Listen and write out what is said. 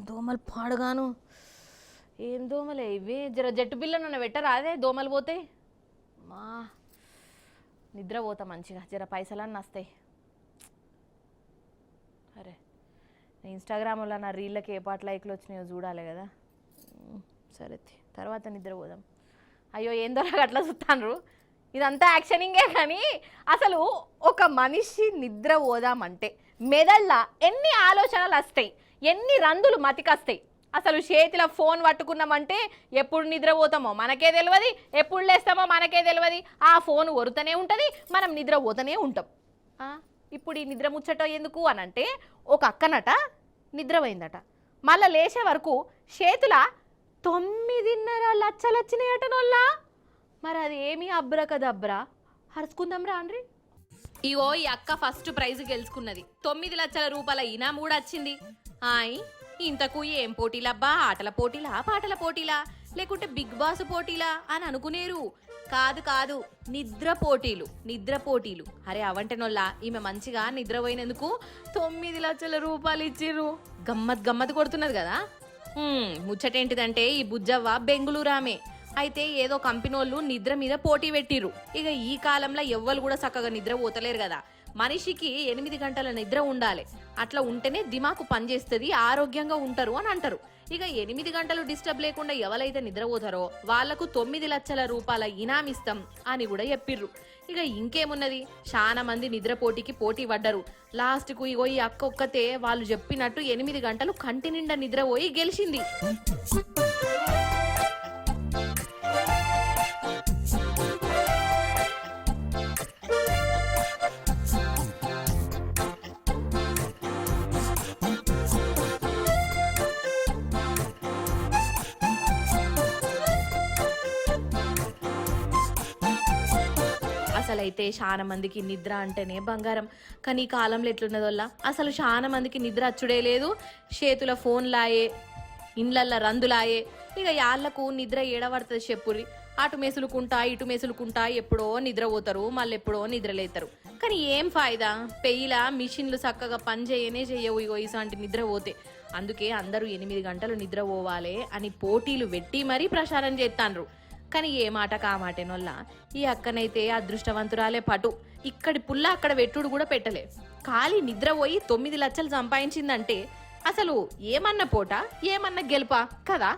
దోమలు పాడుగాను. ఏం దోమలే ఇవి, జర జట్టు బిల్ల నన్ను పెట్టరా అదే దోమలు పోతాయి. మా నిద్ర పోతా మంచిగా, జర పైసలన్నీ వస్తాయి. అరే ఇన్స్టాగ్రామ్లో నా రీళ్ళకి ఏ పాట లైక్లు వచ్చినాయో చూడాలి కదా. సరే తర్వాత నిద్ర పోదాం. అయ్యో ఏందో నాకు అట్లా చూస్తాను. ఇదంతా యాక్షనింగే. కానీ అసలు ఒక మనిషి నిద్ర పోదామంటే మెదళ్ళ ఎన్ని ఆలోచనలు వస్తాయి, ఎన్ని రందులు మతికొస్తాయి. అసలు చేతిలో ఫోన్ పట్టుకున్నామంటే ఎప్పుడు నిద్రపోతామో మనకే తెలియదు, ఎప్పుడు లేస్తామో మనకే తెలియదు. ఆ ఫోన్ ఒరుతూనే ఉంటుంది, మనం నిద్రపోతూనే ఉంటాం. ఇప్పుడు ఈ నిద్ర ముచ్చట ఎందుకు అనంటే, ఒక అక్కనట నిద్రపోయిందట, మళ్ళీ లేచే వరకు చేతుల 9.5 లక్షలు వచ్చినాయట నోళ్ళ. మరి అది ఏమి అబ్రకదబ్రా, హరుచుకుందాం రా అండ్రి. ఇగో ఈ అక్క ఫస్ట్ ప్రైజ్ గెలుచుకున్నది, 9 లక్షల రూపాయల ఇనాం కూడా వచ్చింది. ఇంతకు ఏం పోటీలబ్బా, ఆటల పోటీలా, పాటల పోటీలా, లేకుంటే బిగ్ బాస్ పోటీలా అని అనుకునేరు. కాదు నిద్ర పోటీలు. అరే అవంటనోళ్ళ ఈమె మంచిగా నిద్రపోయినందుకు 9 లక్షల రూపాయలు ఇచ్చిర్రు. గమ్మత్ కొడుతున్నది కదా. ముచ్చటేంటిదంటే, ఈ బుజ్జవ్వ బెంగుళూరు ఆమె అయితే ఏదో కంపెనీ వాళ్ళు నిద్ర మీద పోటీ పెట్టిర్రు. ఇక ఈ కాలంలో ఎవ్వరు కూడా చక్కగా నిద్ర పోతలేరు కదా. మనిషికి 8 గంటల నిద్ర ఉండాలి, అట్లా ఉంటేనే దిమాకు పనిచేస్తుంది, ఆరోగ్యంగా ఉంటారు అని అంటారు. ఇక 8 గంటలు డిస్టర్బ్ లేకుండా ఎవరైతే నిద్రపోతారో వాళ్లకు 9 లక్షల రూపాయల ఇనాం ఇస్తాం అని కూడా చెప్పిర్రు. ఇక ఇంకేమున్నది, చాలా మంది నిద్ర పోటీ పడ్డరు. లాస్ట్ కు ఇగో ఈ అక్క ఒక్కతే వాళ్ళు చెప్పినట్టు 8 గంటలు కంటి నిండా నిద్రపోయి గెలిచింది. అసలైతే చాలా మందికి నిద్ర అంటేనే బంగారం. కానీ ఈ కాలంలో ఎట్లున్నది వల్ల అసలు చాలా మందికి నిద్ర అచ్చుడే లేదు. చేతుల ఫోన్లాయే, ఇండ్లల్ల రందులాయే. ఇక యాళ్లకు నిద్ర ఏడబడుతుంది చెప్పురి. అటు మెసులుకుంటా ఇటు మెసులుకుంటా ఎప్పుడో నిద్రపోతారు, మళ్ళీ ఎప్పుడో నిద్రలేతారు. కానీ ఏం ఫాయిదా, పెయిలా మిషన్లు చక్కగా పని చేయవు ఇగో ఇసాంటి నిద్రపోతే. అందుకే అందరూ 8 గంటలు నిద్రపోవాలి అని పోటీలు పెట్టి మరీ ప్రచారం చేస్తాండ్రు. కానీ ఏ మాట కామాటేనొల్ల ఈ అక్కనైతే అదృష్టవంతురాలే పటు. ఇక్కడి పుల్ల అక్కడ వెట్టుడు కూడా పెట్టలే, ఖాళీ నిద్రపోయి 9 లక్షలు సంపాదించిందంటే అసలు ఏమన్నా పోటా, ఏమన్నా గెలుపా కదా.